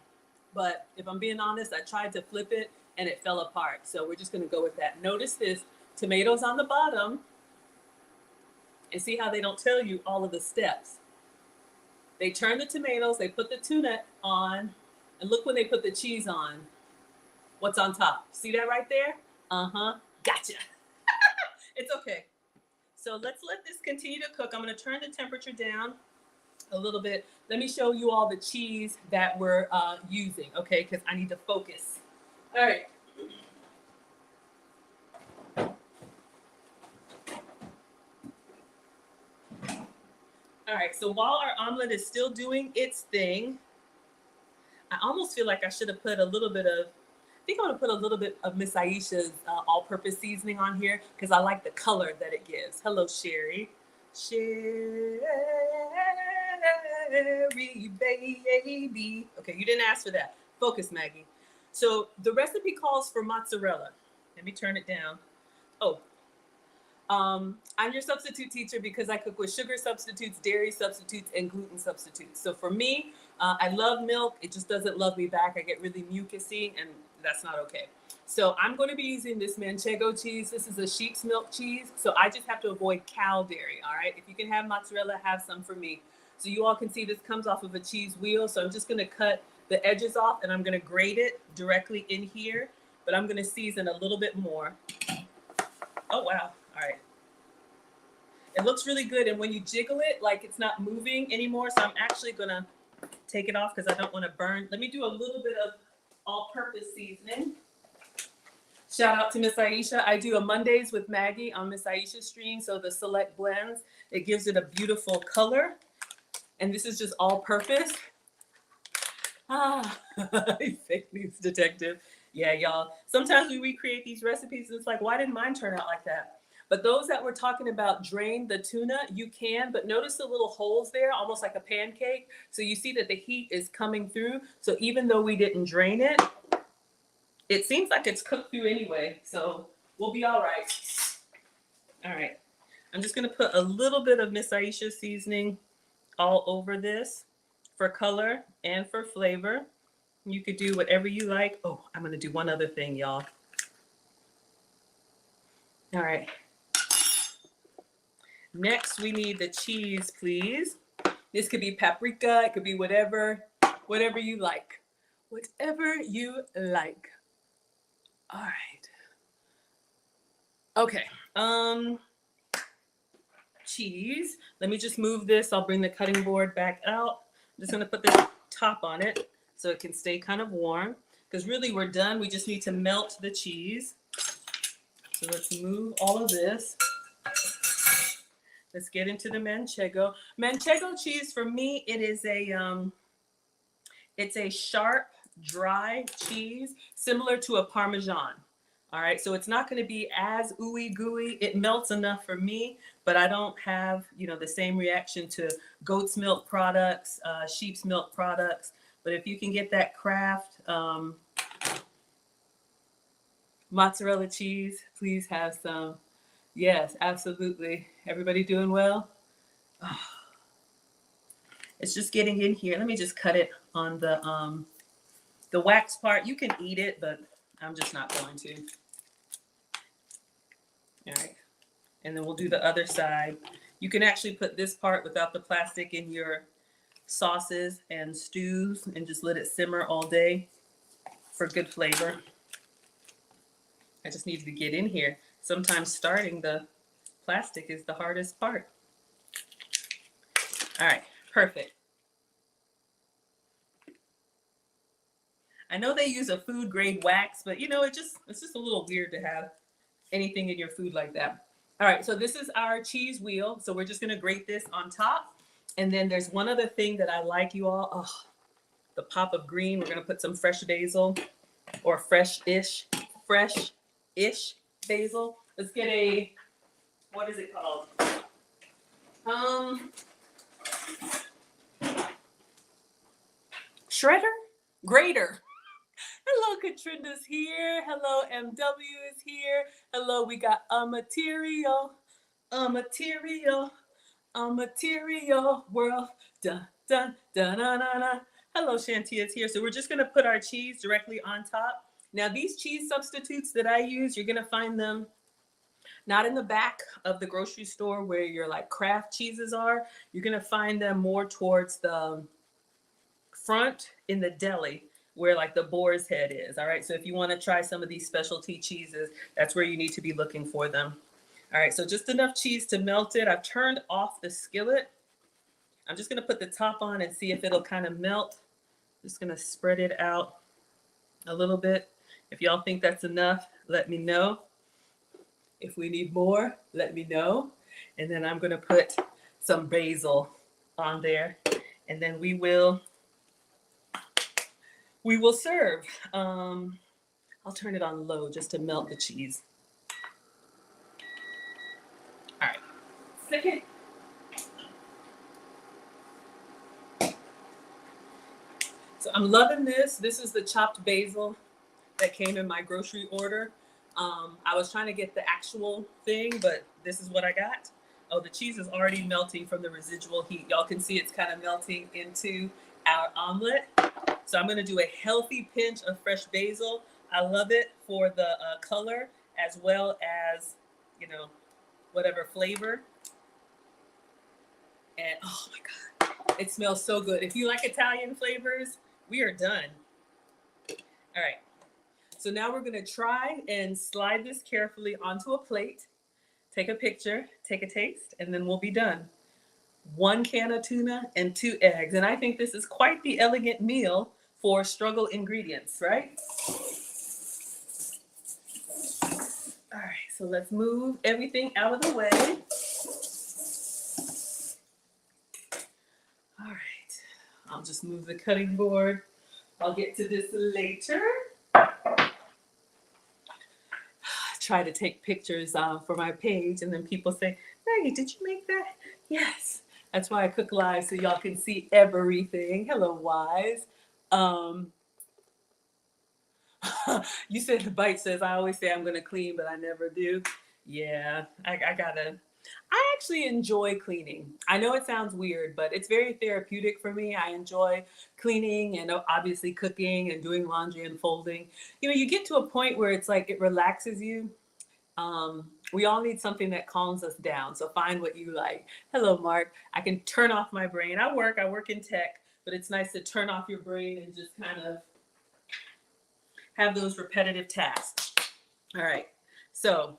But if I'm being honest, I tried to flip it and it fell apart. So we're just gonna go with that. Notice this, tomatoes on the bottom, and see how they don't tell you all of the steps. They turn the tomatoes, they put the tuna on, and look when they put the cheese on. What's on top? See that right there? Gotcha. It's okay. So let's let this continue to cook. I'm gonna turn the temperature down a little bit. Let me show you all the cheese that we're using, okay? Because I need to focus. All right. All right, so while our omelet is still doing its thing, I almost feel like I should have put a little bit of, I think I'm gonna put a little bit of Miss Aisha's all-purpose seasoning on here because I like the color that it gives. Hello, Sherry. Sherry, baby. Okay, you didn't ask for that. Focus, Maggie. So the recipe calls for mozzarella. Let me turn it down. Oh, I'm your substitute teacher because I cook with sugar substitutes, dairy substitutes, and gluten substitutes. So for me, I love milk. It just doesn't love me back. I get really mucusy, and that's not okay. So I'm going to be using this Manchego cheese. This is a sheep's milk cheese. So I just have to avoid cow dairy, all right? If you can have mozzarella, have some for me. So you all can see this comes off of a cheese wheel. So I'm just going to cut the edges off, and I'm going to grate it directly in here. But I'm going to season a little bit more. Oh, wow. All right. It looks really good. And when you jiggle it, like it's not moving anymore. So I'm actually going to take it off because I don't want to burn. Let me do a little bit of all-purpose seasoning. Shout out to Miss Aisha. I do a Mondays with Maggie on Miss Aisha's stream. So the select blends, it gives it a beautiful color. And this is just all-purpose. Fake news detective. Yeah, y'all. Sometimes we recreate these recipes and it's like, why didn't mine turn out like that? But those that we're talking about drain the tuna, you can, but notice the little holes there, almost like a pancake. So you see that the heat is coming through. So even though we didn't drain it, it seems like it's cooked through anyway. So we'll be all right. All right. I'm just going to put a little bit of Miss Aisha seasoning all over this for color and for flavor. You could do whatever you like. Oh, I'm going to do one other thing, y'all. All right. Next, we need the cheese, please. This could be paprika. It could be whatever you like. Whatever you like. All right. Okay. Cheese. Let me just move this. I'll bring the cutting board back out. I'm just going to put the top on it. so it can stay kind of warm. Because really we're done. We just need to melt the cheese. So let's move all of this. Let's get into the manchego. Manchego cheese for me, it's a sharp, dry cheese, similar to a Parmesan. All right, so it's not going to be as ooey gooey. It melts enough for me, but I don't have, the same reaction to goat's milk products, sheep's milk products. But if you can get that Kraft mozzarella cheese, please have some. Yes, absolutely. Everybody doing well? Oh, it's just getting in here. Let me just cut it on the wax part. You can eat it, but I'm just not going to. All right. And then we'll do the other side. You can actually put this part without the plastic in your sauces and stews and just let it simmer all day for good flavor. I just need to get in here. Sometimes starting the plastic is the hardest part. All right, perfect. I know they use a food grade wax, but it's just a little weird to have anything in your food like that. All right, so this is our cheese wheel. So we're just gonna grate this on top. And then there's one other thing that I like, you all. Oh, the pop of green. We're gonna put some fresh basil or fresh-ish basil. Let's get a, what is it called? Shredder? Grater. Hello, Katrinda's here. Hello, MW is here. Hello, we got a material world. Dun, dun, dun, dun, dun, dun. Hello, Shantia's here. So we're just gonna put our cheese directly on top. Now these cheese substitutes that I use, you're gonna find them not in the back of the grocery store where your like Kraft cheeses are. You're gonna find them more towards the front in the deli where like the boar's head is. All right, so if you want to try some of these specialty cheeses, that's where you need to be looking for them. All right, so just enough cheese to melt it. I've turned off the skillet. I'm just gonna put the top on and see if it'll kind of melt. Just gonna spread it out a little bit. If y'all think that's enough, let me know. If we need more, let me know. And then I'm gonna put some basil on there, and then we will serve. I'll turn it on low just to melt the cheese. All right, second. So I'm loving this. This is the chopped basil that came in my grocery order. I was trying to get the actual thing, but this is what I got. Oh, the cheese is already melting from the residual heat. Y'all can see it's kind of melting into our omelet. So I'm going to do a healthy pinch of fresh basil. I love it for the color as well as, whatever flavor. And oh my God, it smells so good. If you like Italian flavors, we are done. All right. So now we're going to try and slide this carefully onto a plate. Take a picture, take a taste, and then we'll be done. 1 can of tuna and 2 eggs. And I think this is quite the elegant meal for struggle ingredients, right? All right, so let's move everything out of the way. All right, I'll just move the cutting board. I'll get to this later. Try to take pictures for my page, and then people say, Maggie, did you make that? Yes. That's why I cook live, so y'all can see everything. Hello, Wise. You said the bite says, I always say I'm going to clean, but I never do. Yeah, I actually enjoy cleaning. I know it sounds weird, but it's very therapeutic for me. I enjoy cleaning and obviously cooking and doing laundry and folding. You get to a point where it's like it relaxes you. We all need something that calms us down. So find what you like. Hello, Mark. I can turn off my brain. I work in tech, but it's nice to turn off your brain and just kind of have those repetitive tasks. All right. So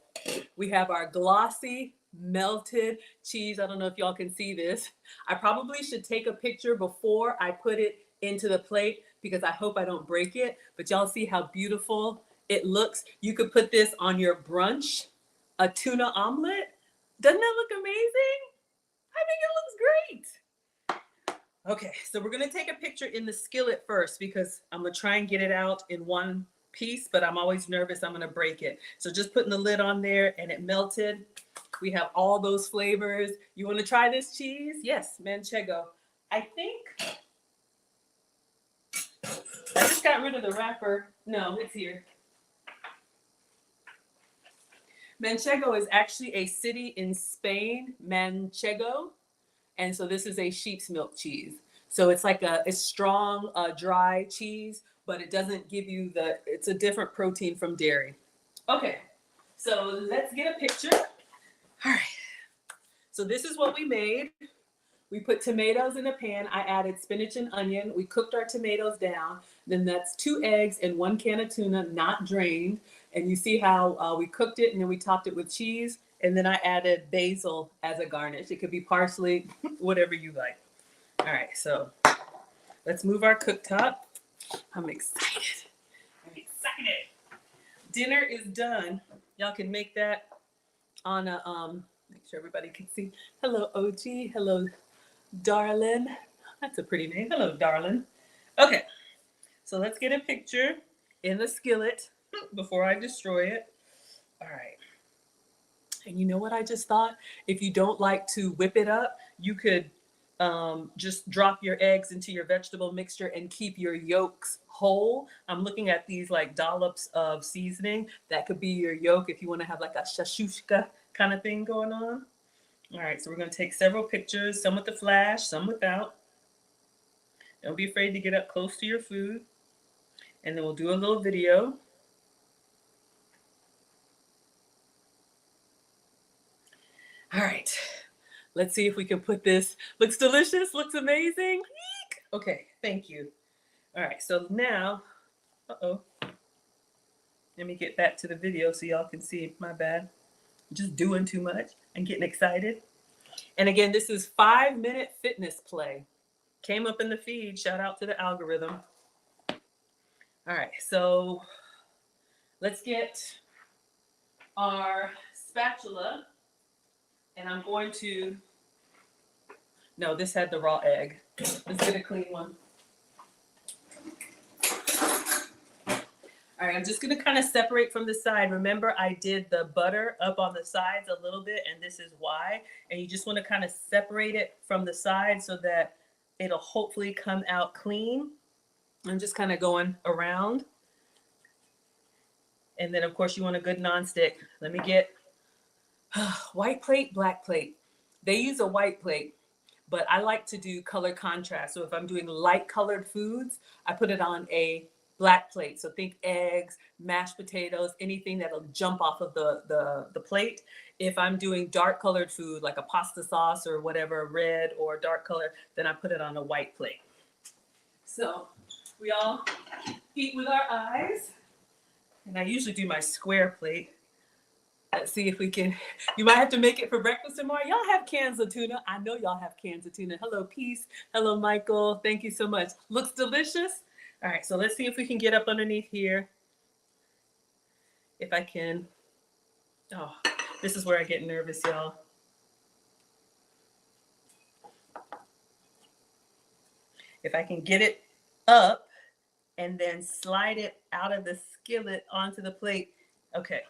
we have our glossy melted cheese. I don't know if y'all can see this. I probably should take a picture before I put it into the plate because I hope I don't break it. But y'all see how beautiful it looks. You could put this on your brunch, a tuna omelet. Doesn't that look amazing? I think it looks great. Okay, so we're gonna take a picture in the skillet first because I'm gonna try and get it out in one piece, but I'm always nervous I'm gonna break it. So just putting the lid on there and it melted. We have all those flavors. You wanna try this cheese? Yes, manchego. I think I just got rid of the wrapper. No, it's here. Manchego is actually a city in Spain, Manchego. And so this is a sheep's milk cheese. So it's like it's strong, dry cheese, but it doesn't give you it's a different protein from dairy. Okay, so let's get a picture. All right, so this is what we made. We put tomatoes in a pan. I added spinach and onion. We cooked our tomatoes down. Then that's 2 eggs and 1 can of tuna, not drained. And you see how we cooked it and then we topped it with cheese. And then I added basil as a garnish. It could be parsley, whatever you like. All right, so let's move our cooktop. I'm excited. I'm excited. Dinner is done. Y'all can make that on a, make sure everybody can see. Hello, OG. Hello, darling. That's a pretty name. Hello, darling. Okay, so let's get a picture in the skillet before I destroy it. All right. And you know what I just thought? If you don't like to whip it up, you could just drop your eggs into your vegetable mixture and keep your yolks whole. I'm looking at these like dollops of seasoning. That could be your yolk if you want to have like a shashushka kind of thing going on. All right, so we're going to take several pictures, some with the flash, some without. Don't be afraid to get up close to your food. And then we'll do a little video. All right, let's see if we can put this. Looks delicious, looks amazing. Eek! Okay, thank you. All right, so now, let me get back to the video so y'all can see. My bad. I'm just doing too much. I'm getting excited. And again, this is 5-minute fitness play. Came up in the feed. Shout out to the algorithm. All right, so let's get our spatula. And I'm going to, no, this had the raw egg. Let's get a clean one. All right, I'm just gonna kind of separate from the side. Remember, I did the butter up on the sides a little bit, and this is why. And you just wanna kind of separate it from the side so that it'll hopefully come out clean. I'm just kind of going around. And then of course you want a good nonstick. Let me get white plate, black plate. They use a white plate, but I like to do color contrast. So if I'm doing light colored foods, I put it on a black plate. So think eggs, mashed potatoes, anything that'll jump off of the plate. If I'm doing dark colored food, like a pasta sauce or whatever, red or dark color, then I put it on a white plate. So we all eat with our eyes. And I usually do my square plate. Let's see if we can, you might have to make it for breakfast tomorrow. Y'all have cans of tuna. I know y'all have cans of tuna. Hello, Peace. Hello, Michael. Thank you so much. Looks delicious. All right, so let's see if we can get up underneath here. If I can. Oh, this is where I get nervous, y'all. If I can get it up and then slide it out of the skillet onto the plate. Okay.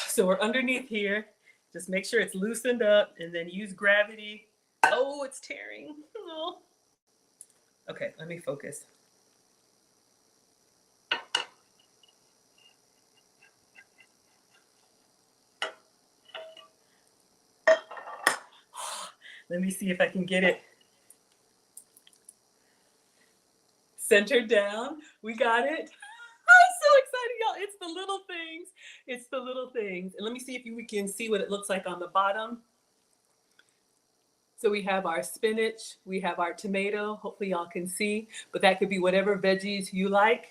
So we're underneath here. Just make sure it's loosened up and then use gravity. Oh, it's tearing. Oh. Okay, let me focus. Let me see if I can get it centered down. We got it. I'm so excited, y'all. It's the little things. It's the little things. And let me see if we can see what it looks like on the bottom. So we have our spinach, we have our tomato. Hopefully y'all can see, but that could be whatever veggies you like.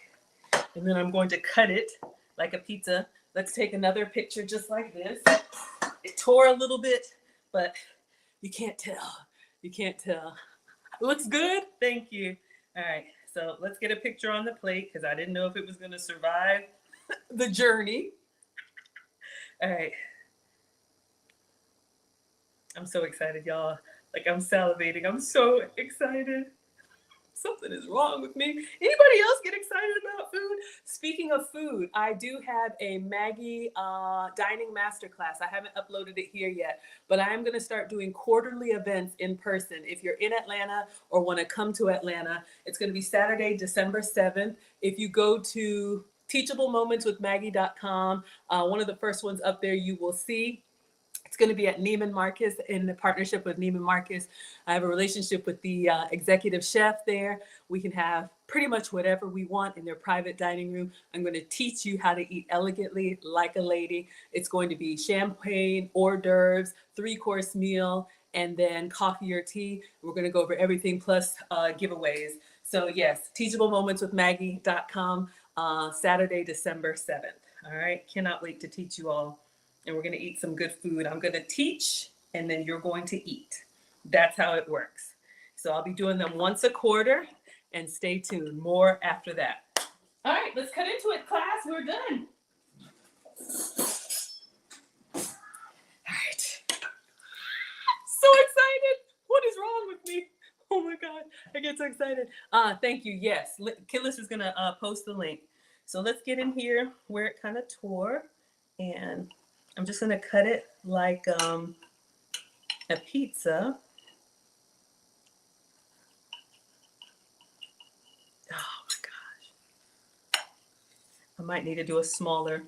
And then I'm going to cut it like a pizza. Let's take another picture just like this. It tore a little bit, but you can't tell. You can't tell. It looks good. Thank you. All right. So let's get a picture on the plate because I didn't know if it was going to survive the journey. All right. I'm so excited, y'all. Like, I'm salivating. I'm so excited. Something is wrong with me. Anybody else get excited about food? Speaking of food, I do have a Maggie Dining Masterclass. I haven't uploaded it here yet, but I am going to start doing quarterly events in person. If you're in Atlanta or want to come to Atlanta, it's going to be Saturday, December 7th. If you go to teachablemomentswithmaggie.com, one of the first ones up there you will see. It's going to be at Neiman Marcus in the partnership with Neiman Marcus. I have a relationship with the executive chef there. We can have pretty much whatever we want in their private dining room. I'm going to teach you how to eat elegantly like a lady. It's going to be champagne, hors d'oeuvres, 3-course meal, and then coffee or tea. We're going to go over everything plus giveaways. So yes, teachablemomentswithmaggie.com, Saturday, December 7th. All right, cannot wait to teach you all. And we're going to eat some good food. I'm going to teach, and then you're going to eat. That's how it works. So I'll be doing them once a quarter, and stay tuned. More after that. All right, let's cut into it, class. We're done. All right. So excited. What is wrong with me? Oh my God, I get so excited. Thank you. Yes, Killis is going to post the link. So let's get in here where it kind of tore, and I'm just going to cut it like a pizza. Oh my gosh. I might need to do a smaller.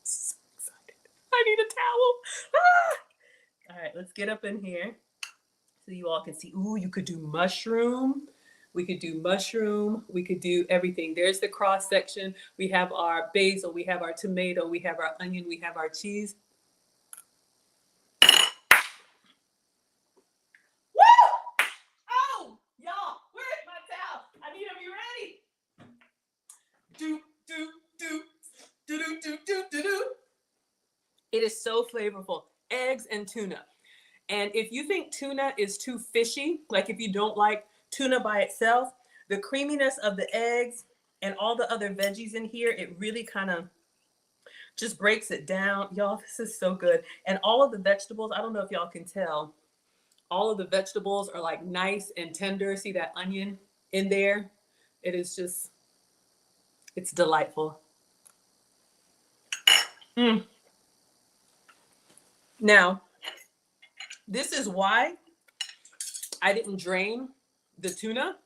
So excited. I need a towel. Ah! All right, let's get up in here so you all can see. Ooh, you could do mushroom. We could do mushroom. We could do everything. There's the cross section. We have our basil. We have our tomato. We have our onion. We have our cheese. Woo! Oh, y'all, where's my towel? I need to be ready. Do, do, do, do, do, do, do, do, do. It is so flavorful. Eggs and tuna. And if you think tuna is too fishy, like if you don't like tuna by itself, the creaminess of the eggs and all the other veggies in here, it really kind of just breaks it down. Y'all, this is so good. And all of the vegetables, I don't know if y'all can tell, all of the vegetables are like nice and tender. See that onion in there? It is just, it's delightful. Now, this is why I didn't drain the tuna,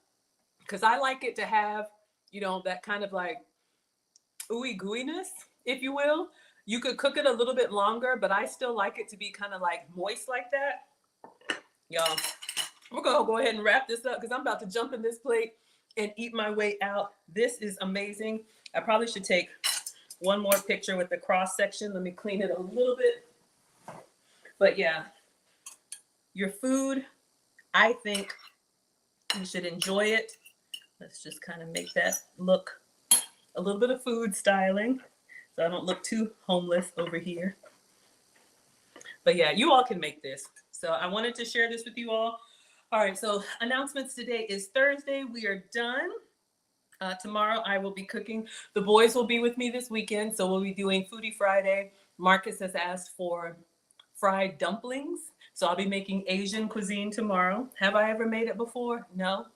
because I like it to have, you know, that kind of like ooey gooiness, if you will. You could cook it a little bit longer, but I still like it to be kind of like moist like that. Y'all, we're gonna go ahead and wrap this up because I'm about to jump in this plate and eat my way out. This is amazing. I probably should take one more picture with the cross section. Let me clean it a little bit. But yeah, your food, I think you should enjoy it. Let's just kind of make that look a little bit of food styling so I don't look too homeless over here. But yeah, you all can make this. So I wanted to share this with you all. All right, so announcements today is Thursday. We are done. Tomorrow I will be cooking. The boys will be with me this weekend, so we'll be doing Foodie Friday. Marcus has asked for fried dumplings, so I'll be making Asian cuisine tomorrow. Have I ever made it before? No.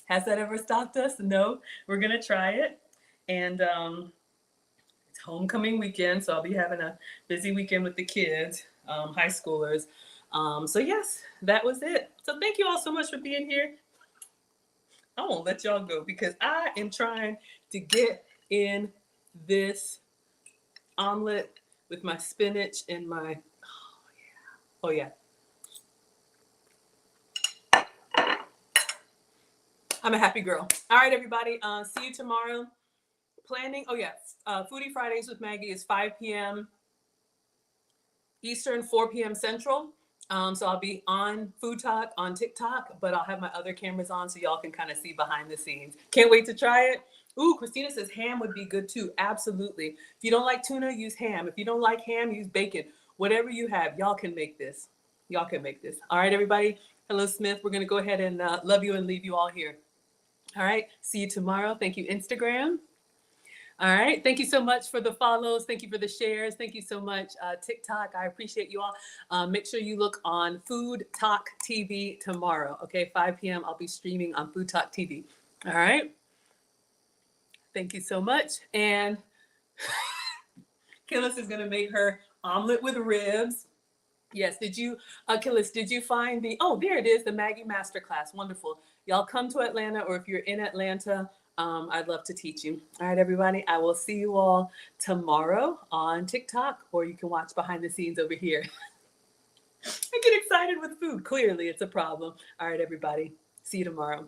Has that ever stopped us? No. We're gonna try it. And it's homecoming weekend, so I'll be having a busy weekend with the kids, high schoolers. So yes, that was it. So thank you all so much for being here. I won't let y'all go because I am trying to get in this omelet with my spinach and my, oh yeah. I'm a happy girl. All right, everybody. See you tomorrow. Planning. Oh yeah. Foodie Fridays with Maggie is 5 p.m. Eastern, 4 p.m. Central. So I'll be on Food Talk on TikTok, but I'll have my other cameras on so y'all can kind of see behind the scenes. Can't wait to try it. Ooh, Christina says ham would be good too. Absolutely. If you don't like tuna, use ham. If you don't like ham, use bacon. Whatever you have, y'all can make this. Y'all can make this. All right, everybody. Hello, Smith. We're going to go ahead and love you and leave you all here. All right. See you tomorrow. Thank you, Instagram. All right. Thank you so much for the follows. Thank you for the shares. Thank you so much, TikTok. I appreciate you all. Make sure you look on Food Talk TV tomorrow. Okay, 5 p.m. I'll be streaming on Food Talk TV. All right. Thank you so much. And Killis is going to make her omelet with ribs. Yes. Did you, Killis, did you find the, oh, there it is, the Maggie Masterclass. Wonderful. Y'all come to Atlanta, or if you're in Atlanta, I'd love to teach you. All right, everybody. I will see you all tomorrow on TikTok, or you can watch behind the scenes over here. I get excited with food. Clearly, it's a problem. All right, everybody. See you tomorrow.